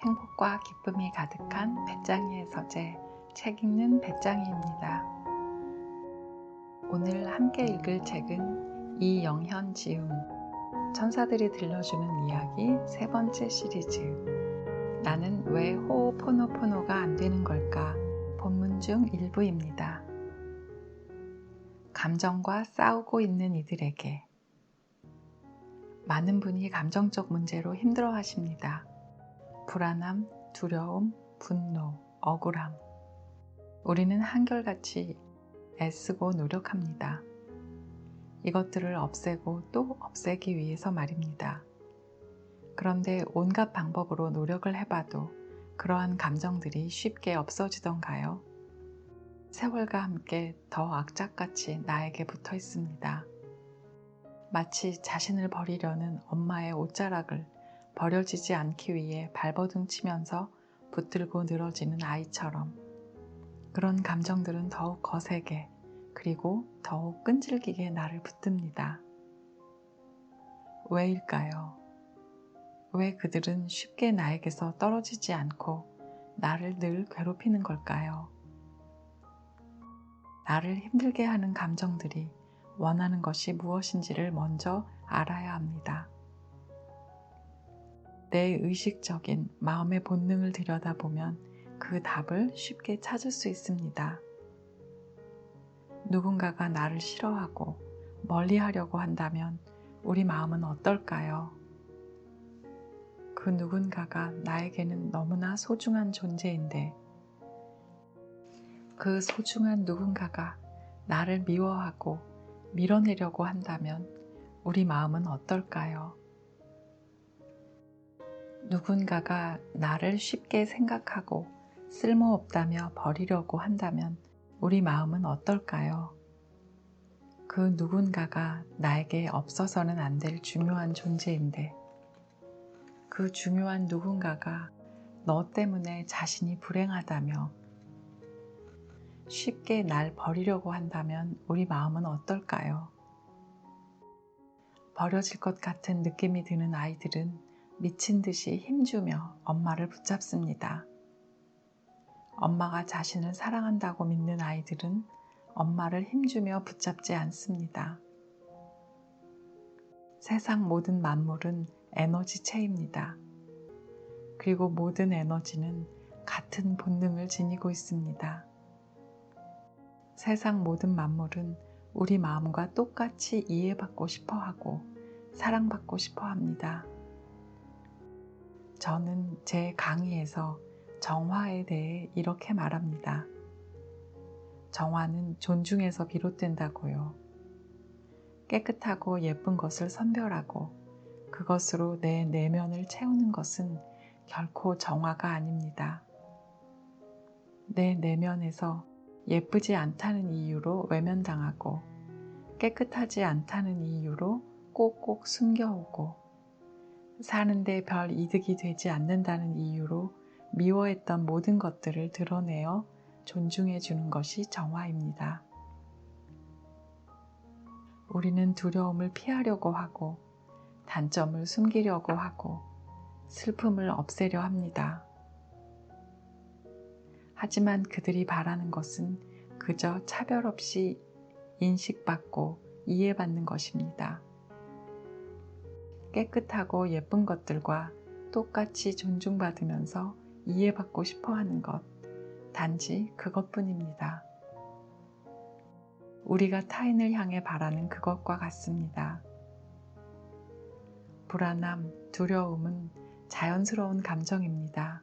행복과 기쁨이 가득한 배짱이의 서재, 책 읽는 배짱이입니다. 오늘 함께 읽을 책은 이영현 지음, 천사들이 들려주는 이야기 세 번째 시리즈, 나는 왜 호오포노포노가 안 되는 걸까? 본문 중 일부입니다. 감정과 싸우고 있는 이들에게 많은 분이 감정적 문제로 힘들어 하십니다. 불안함, 두려움, 분노, 억울함. 우리는 한결같이 애쓰고 노력합니다. 이것들을 없애고 또 없애기 위해서 말입니다. 그런데 온갖 방법으로 노력을 해봐도 그러한 감정들이 쉽게 없어지던가요? 세월과 함께 더 악착같이 나에게 붙어 있습니다. 마치 자신을 버리려는 엄마의 옷자락을 버려지지 않기 위해 발버둥 치면서 붙들고 늘어지는 아이처럼 그런 감정들은 더욱 거세게 그리고 더욱 끈질기게 나를 붙듭니다. 왜일까요? 왜 그들은 쉽게 나에게서 떨어지지 않고 나를 늘 괴롭히는 걸까요? 나를 힘들게 하는 감정들이 원하는 것이 무엇인지를 먼저 알아야 합니다. 내 의식적인 마음의 본능을 들여다보면 그 답을 쉽게 찾을 수 있습니다. 누군가가 나를 싫어하고 멀리하려고 한다면 우리 마음은 어떨까요? 그 누군가가 나에게는 너무나 소중한 존재인데 그 소중한 누군가가 나를 미워하고 밀어내려고 한다면 우리 마음은 어떨까요? 누군가가 나를 쉽게 생각하고 쓸모없다며 버리려고 한다면 우리 마음은 어떨까요? 그 누군가가 나에게 없어서는 안 될 중요한 존재인데 그 중요한 누군가가 너 때문에 자신이 불행하다며 쉽게 날 버리려고 한다면 우리 마음은 어떨까요? 버려질 것 같은 느낌이 드는 아이들은 미친 듯이 힘주며 엄마를 붙잡습니다. 엄마가 자신을 사랑한다고 믿는 아이들은 엄마를 힘주며 붙잡지 않습니다. 세상 모든 만물은 에너지체입니다. 그리고 모든 에너지는 같은 본능을 지니고 있습니다. 세상 모든 만물은 우리 마음과 똑같이 이해받고 싶어 하고 사랑받고 싶어 합니다. 저는 제 강의에서 정화에 대해 이렇게 말합니다. 정화는 존중에서 비롯된다고요. 깨끗하고 예쁜 것을 선별하고 그것으로 내 내면을 채우는 것은 결코 정화가 아닙니다. 내 내면에서 예쁘지 않다는 이유로 외면당하고 깨끗하지 않다는 이유로 꼭꼭 숨겨오고 사는데 별 이득이 되지 않는다는 이유로 미워했던 모든 것들을 드러내어 존중해 주는 것이 정화입니다. 우리는 두려움을 피하려고 하고 단점을 숨기려고 하고 슬픔을 없애려 합니다. 하지만 그들이 바라는 것은 그저 차별 없이 인식받고 이해받는 것입니다. 깨끗하고 예쁜 것들과 똑같이 존중받으면서 이해받고 싶어 하는 것, 단지 그것뿐입니다. 우리가 타인을 향해 바라는 그것과 같습니다. 불안함, 두려움은 자연스러운 감정입니다.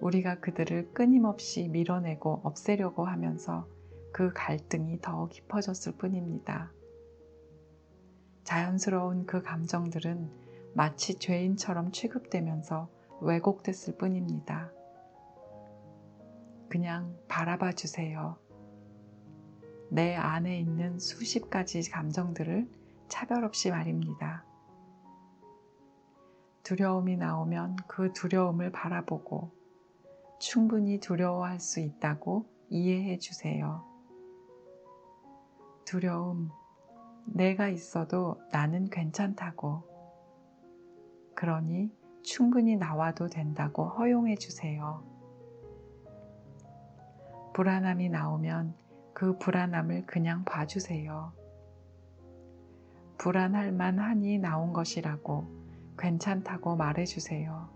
우리가 그들을 끊임없이 밀어내고 없애려고 하면서 그 갈등이 더 깊어졌을 뿐입니다. 자연스러운 그 감정들은 마치 죄인처럼 취급되면서 왜곡됐을 뿐입니다. 그냥 바라봐 주세요. 내 안에 있는 수십 가지 감정들을 차별 없이 말입니다. 두려움이 나오면 그 두려움을 바라보고 충분히 두려워할 수 있다고 이해해 주세요. 두려움, 내가 있어도 나는 괜찮다고. 그러니 충분히 나와도 된다고 허용해 주세요. 불안함이 나오면 그 불안함을 그냥 봐주세요. 불안할 만하니 나온 것이라고 괜찮다고 말해주세요.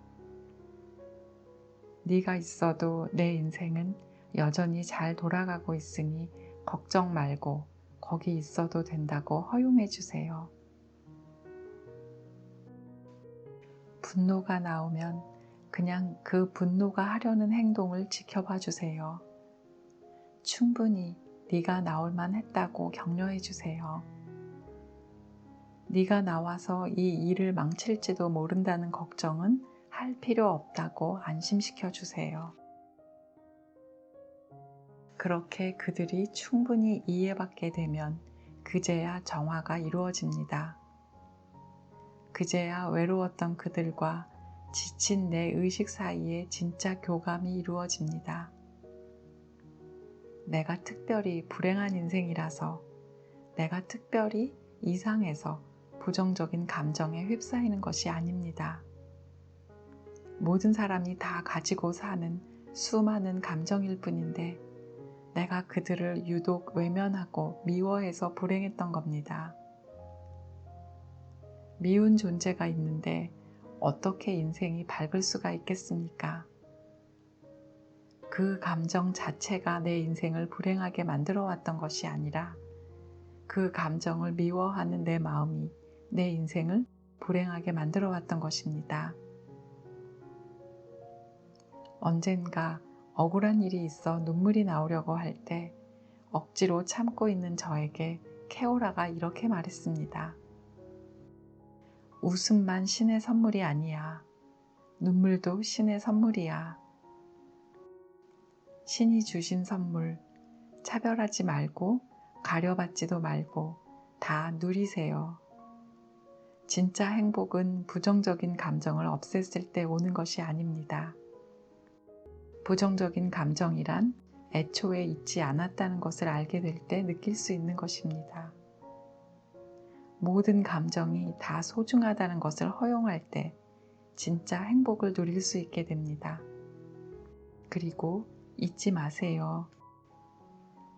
네가 있어도 내 인생은 여전히 잘 돌아가고 있으니 걱정 말고 거기 있어도 된다고 허용해 주세요. 분노가 나오면 그냥 그 분노가 하려는 행동을 지켜봐 주세요. 충분히 네가 나올 만했다고 격려해 주세요. 네가 나와서 이 일을 망칠지도 모른다는 걱정은 할 필요 없다고 안심시켜 주세요. 그렇게 그들이 충분히 이해받게 되면 그제야 정화가 이루어집니다. 그제야 외로웠던 그들과 지친 내 의식 사이에 진짜 교감이 이루어집니다. 내가 특별히 불행한 인생이라서, 내가 특별히 이상해서 부정적인 감정에 휩싸이는 것이 아닙니다. 모든 사람이 다 가지고 사는 수많은 감정일 뿐인데 내가 그들을 유독 외면하고 미워해서 불행했던 겁니다. 미운 존재가 있는데 어떻게 인생이 밝을 수가 있겠습니까? 그 감정 자체가 내 인생을 불행하게 만들어 왔던 것이 아니라 그 감정을 미워하는 내 마음이 내 인생을 불행하게 만들어 왔던 것입니다. 언젠가 억울한 일이 있어 눈물이 나오려고 할 때 억지로 참고 있는 저에게 케오라가 이렇게 말했습니다. 웃음만 신의 선물이 아니야. 눈물도 신의 선물이야. 신이 주신 선물, 차별하지 말고 가려받지도 말고 다 누리세요. 진짜 행복은 부정적인 감정을 없앴을 때 오는 것이 아닙니다. 부정적인 감정이란 애초에 있지 않았다는 것을 알게 될 때 느낄 수 있는 것입니다. 모든 감정이 다 소중하다는 것을 허용할 때 진짜 행복을 누릴 수 있게 됩니다. 그리고 잊지 마세요.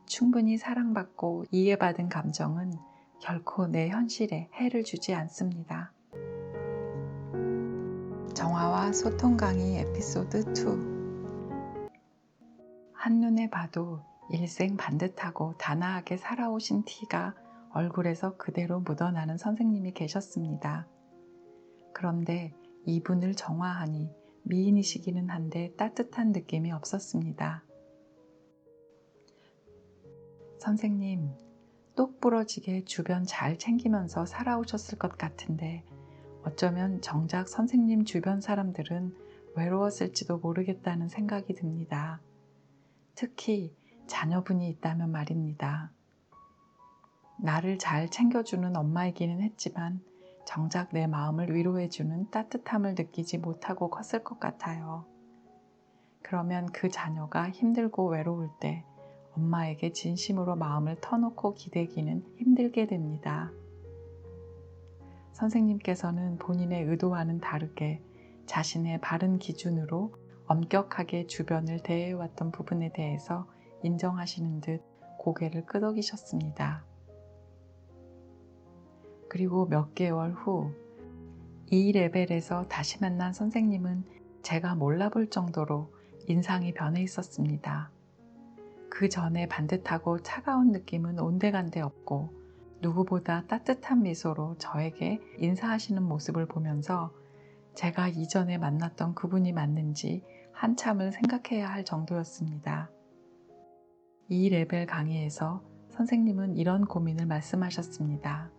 충분히 사랑받고 이해받은 감정은 결코 내 현실에 해를 주지 않습니다. 정화와 소통 강의 에피소드 2. 한눈에 봐도 일생 반듯하고 단아하게 살아오신 티가 얼굴에서 그대로 묻어나는 선생님이 계셨습니다. 그런데 이분을 정화하니 미인이시기는 한데 따뜻한 느낌이 없었습니다. 선생님, 똑 부러지게 주변 잘 챙기면서 살아오셨을 것 같은데 어쩌면 정작 선생님 주변 사람들은 외로웠을지도 모르겠다는 생각이 듭니다. 특히 자녀분이 있다면 말입니다. 나를 잘 챙겨주는 엄마이기는 했지만 정작 내 마음을 위로해주는 따뜻함을 느끼지 못하고 컸을 것 같아요. 그러면 그 자녀가 힘들고 외로울 때 엄마에게 진심으로 마음을 터놓고 기대기는 힘들게 됩니다. 선생님께서는 본인의 의도와는 다르게 자신의 바른 기준으로 엄격하게 주변을 대해왔던 부분에 대해서 인정하시는 듯 고개를 끄덕이셨습니다. 그리고 몇 개월 후 이 레벨에서 다시 만난 선생님은 제가 몰라볼 정도로 인상이 변해 있었습니다. 그 전에 반듯하고 차가운 느낌은 온데간데 없고 누구보다 따뜻한 미소로 저에게 인사하시는 모습을 보면서 제가 이전에 만났던 그분이 맞는지 한참을 생각해야 할 정도였습니다. 이 레벨 강의에서 선생님은 이런 고민을 말씀하셨습니다.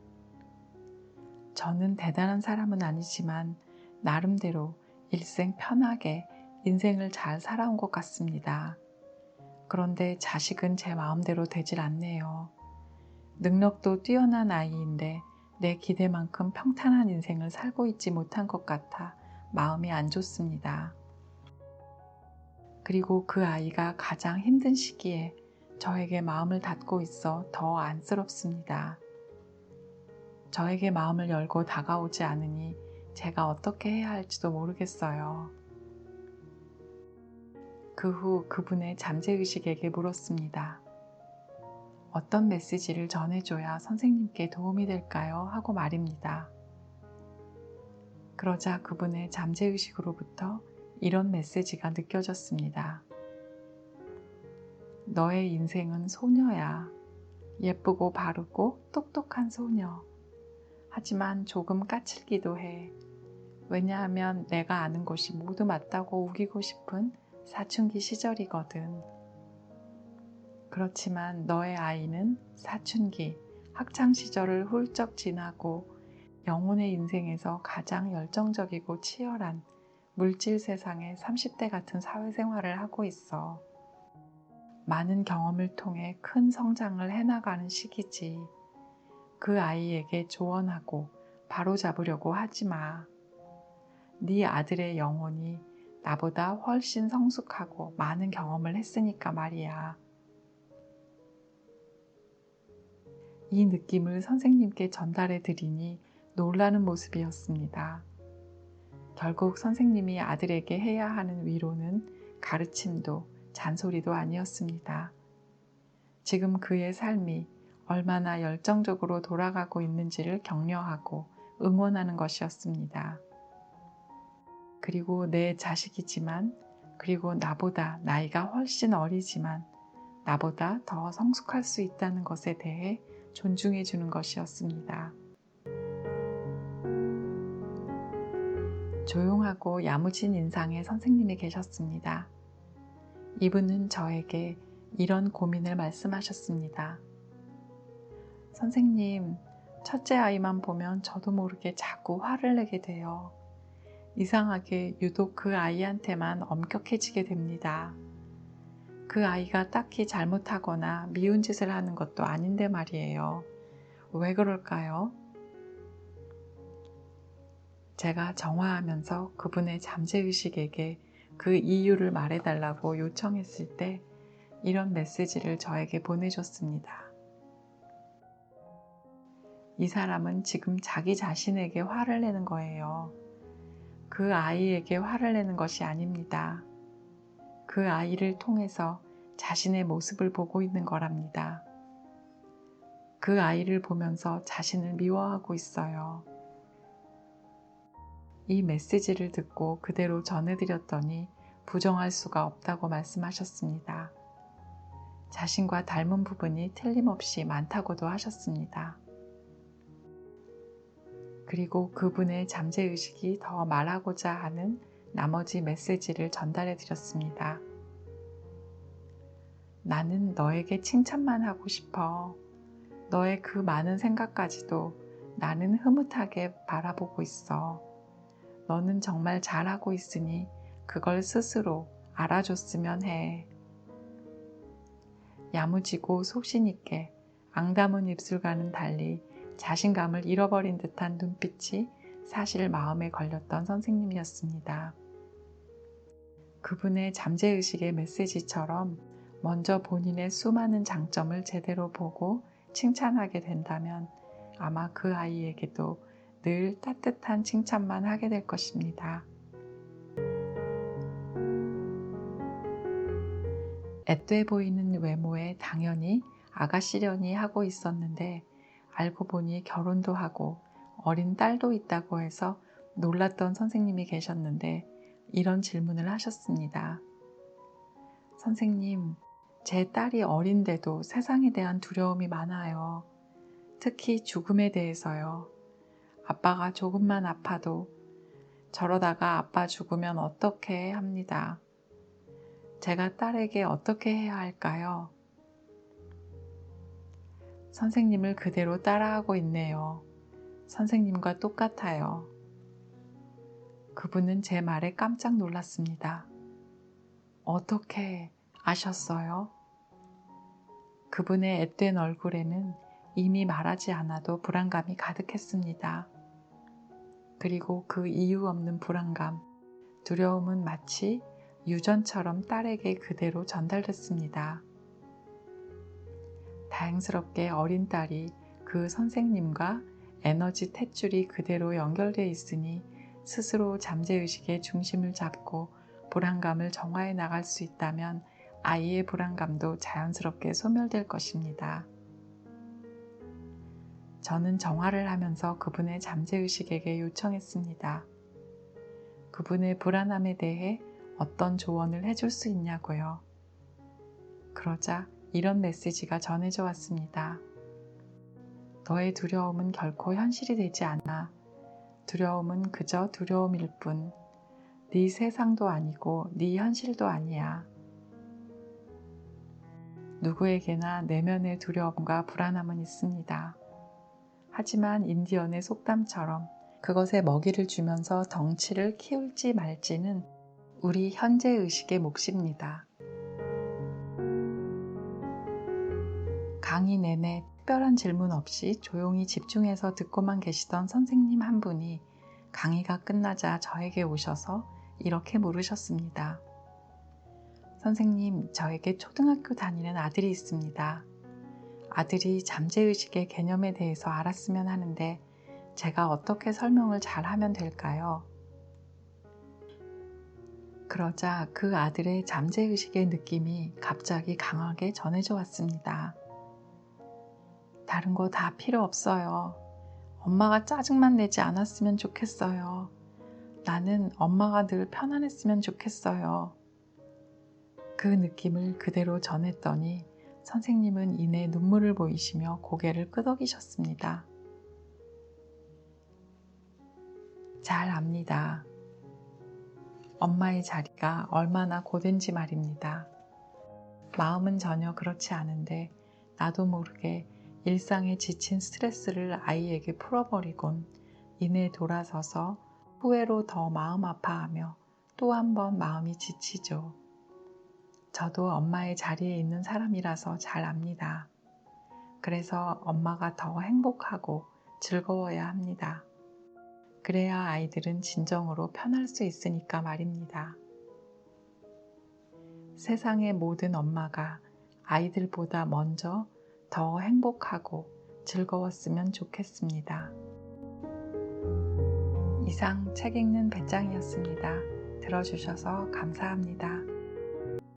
저는 대단한 사람은 아니지만 나름대로 일생 편하게 인생을 잘 살아온 것 같습니다. 그런데 자식은 제 마음대로 되질 않네요. 능력도 뛰어난 아이인데 내 기대만큼 평탄한 인생을 살고 있지 못한 것 같아 마음이 안 좋습니다. 그리고 그 아이가 가장 힘든 시기에 저에게 마음을 닫고 있어 더 안쓰럽습니다. 저에게 마음을 열고 다가오지 않으니 제가 어떻게 해야 할지도 모르겠어요. 그 후 그분의 잠재의식에게 물었습니다. 어떤 메시지를 전해줘야 선생님께 도움이 될까요? 하고 말입니다. 그러자 그분의 잠재의식으로부터 이런 메시지가 느껴졌습니다. 너의 인생은 소녀야. 예쁘고 바르고 똑똑한 소녀. 하지만 조금 까칠기도 해. 왜냐하면 내가 아는 것이 모두 맞다고 우기고 싶은 사춘기 시절이거든. 그렇지만 너의 아이는 사춘기, 학창시절을 훌쩍 지나고 영혼의 인생에서 가장 열정적이고 치열한 물질 세상의 30대 같은 사회생활을 하고 있어. 많은 경험을 통해 큰 성장을 해나가는 시기지. 그 아이에게 조언하고 바로잡으려고 하지 마. 네 아들의 영혼이 나보다 훨씬 성숙하고 많은 경험을 했으니까 말이야. 이 느낌을 선생님께 전달해 드리니 놀라는 모습이었습니다. 결국 선생님이 아들에게 해야 하는 위로는 가르침도 잔소리도 아니었습니다. 지금 그의 삶이 얼마나 열정적으로 돌아가고 있는지를 격려하고 응원하는 것이었습니다. 그리고 내 자식이지만, 그리고 나보다 나이가 훨씬 어리지만 나보다 더 성숙할 수 있다는 것에 대해 존중해 주는 것이었습니다. 조용하고 야무진 인상의 선생님이 계셨습니다. 이분은 저에게 이런 고민을 말씀하셨습니다. 선생님, 첫째 아이만 보면 저도 모르게 자꾸 화를 내게 돼요. 이상하게 유독 그 아이한테만 엄격해지게 됩니다. 그 아이가 딱히 잘못하거나 미운 짓을 하는 것도 아닌데 말이에요. 왜 그럴까요? 제가 정화하면서 그분의 잠재의식에게 그 이유를 말해달라고 요청했을 때 이런 메시지를 저에게 보내줬습니다. 이 사람은 지금 자기 자신에게 화를 내는 거예요. 그 아이에게 화를 내는 것이 아닙니다. 그 아이를 통해서 자신의 모습을 보고 있는 거랍니다. 그 아이를 보면서 자신을 미워하고 있어요. 이 메시지를 듣고 그대로 전해드렸더니 부정할 수가 없다고 말씀하셨습니다. 자신과 닮은 부분이 틀림없이 많다고도 하셨습니다. 그리고 그분의 잠재의식이 더 말하고자 하는 나머지 메시지를 전달해 드렸습니다. 나는 너에게 칭찬만 하고 싶어. 너의 그 많은 생각까지도 나는 흐뭇하게 바라보고 있어. 너는 정말 잘하고 있으니 그걸 스스로 알아줬으면 해. 야무지고 소신있게 앙담은 입술과는 달리 자신감을 잃어버린 듯한 눈빛이 사실 마음에 걸렸던 선생님이었습니다. 그분의 잠재의식의 메시지처럼 먼저 본인의 수많은 장점을 제대로 보고 칭찬하게 된다면 아마 그 아이에게도 늘 따뜻한 칭찬만 하게 될 것입니다. 앳돼 보이는 외모에 당연히 아가씨려니 하고 있었는데 알고 보니 결혼도 하고 어린 딸도 있다고 해서 놀랐던 선생님이 계셨는데 이런 질문을 하셨습니다. 선생님, 제 딸이 어린데도 세상에 대한 두려움이 많아요. 특히 죽음에 대해서요. 아빠가 조금만 아파도 저러다가 아빠 죽으면 어떻게 합니다. 제가 딸에게 어떻게 해야 할까요? 선생님을 그대로 따라하고 있네요. 선생님과 똑같아요. 그분은 제 말에 깜짝 놀랐습니다. 어떻게 아셨어요? 그분의 앳된 얼굴에는 이미 말하지 않아도 불안감이 가득했습니다. 그리고 그 이유 없는 불안감, 두려움은 마치 유전처럼 딸에게 그대로 전달됐습니다. 다행스럽게 어린 딸이 그 선생님과 에너지 탯줄이 그대로 연결되어 있으니 스스로 잠재의식의 중심을 잡고 불안감을 정화해 나갈 수 있다면 아이의 불안감도 자연스럽게 소멸될 것입니다. 저는 정화를 하면서 그분의 잠재의식에게 요청했습니다. 그분의 불안함에 대해 어떤 조언을 해줄 수 있냐고요. 그러자 이런 메시지가 전해져 왔습니다. 너의 두려움은 결코 현실이 되지 않아. 두려움은 그저 두려움일 뿐. 네 세상도 아니고 네 현실도 아니야. 누구에게나 내면의 두려움과 불안함은 있습니다. 하지만 인디언의 속담처럼 그것에 먹이를 주면서 덩치를 키울지 말지는 우리 현재의식의 몫입니다. 강의 내내 특별한 질문 없이 조용히 집중해서 듣고만 계시던 선생님 한 분이 강의가 끝나자 저에게 오셔서 이렇게 물으셨습니다. 선생님, 저에게 초등학교 다니는 아들이 있습니다. 아들이 잠재의식의 개념에 대해서 알았으면 하는데 제가 어떻게 설명을 잘 하면 될까요? 그러자 그 아들의 잠재의식의 느낌이 갑자기 강하게 전해져 왔습니다. 다른 거 다 필요 없어요. 엄마가 짜증만 내지 않았으면 좋겠어요. 나는 엄마가 늘 편안했으면 좋겠어요. 그 느낌을 그대로 전했더니 선생님은 이내 눈물을 보이시며 고개를 끄덕이셨습니다. 잘 압니다. 엄마의 자리가 얼마나 고된지 말입니다. 마음은 전혀 그렇지 않은데 나도 모르게 일상에 지친 스트레스를 아이에게 풀어버리곤 이내 돌아서서 후회로 더 마음 아파하며 또 한 번 마음이 지치죠. 저도 엄마의 자리에 있는 사람이라서 잘 압니다. 그래서 엄마가 더 행복하고 즐거워야 합니다. 그래야 아이들은 진정으로 편할 수 있으니까 말입니다. 세상의 모든 엄마가 아이들보다 먼저 더 행복하고 즐거웠으면 좋겠습니다. 이상 책 읽는 배짱이었습니다. 들어주셔서 감사합니다.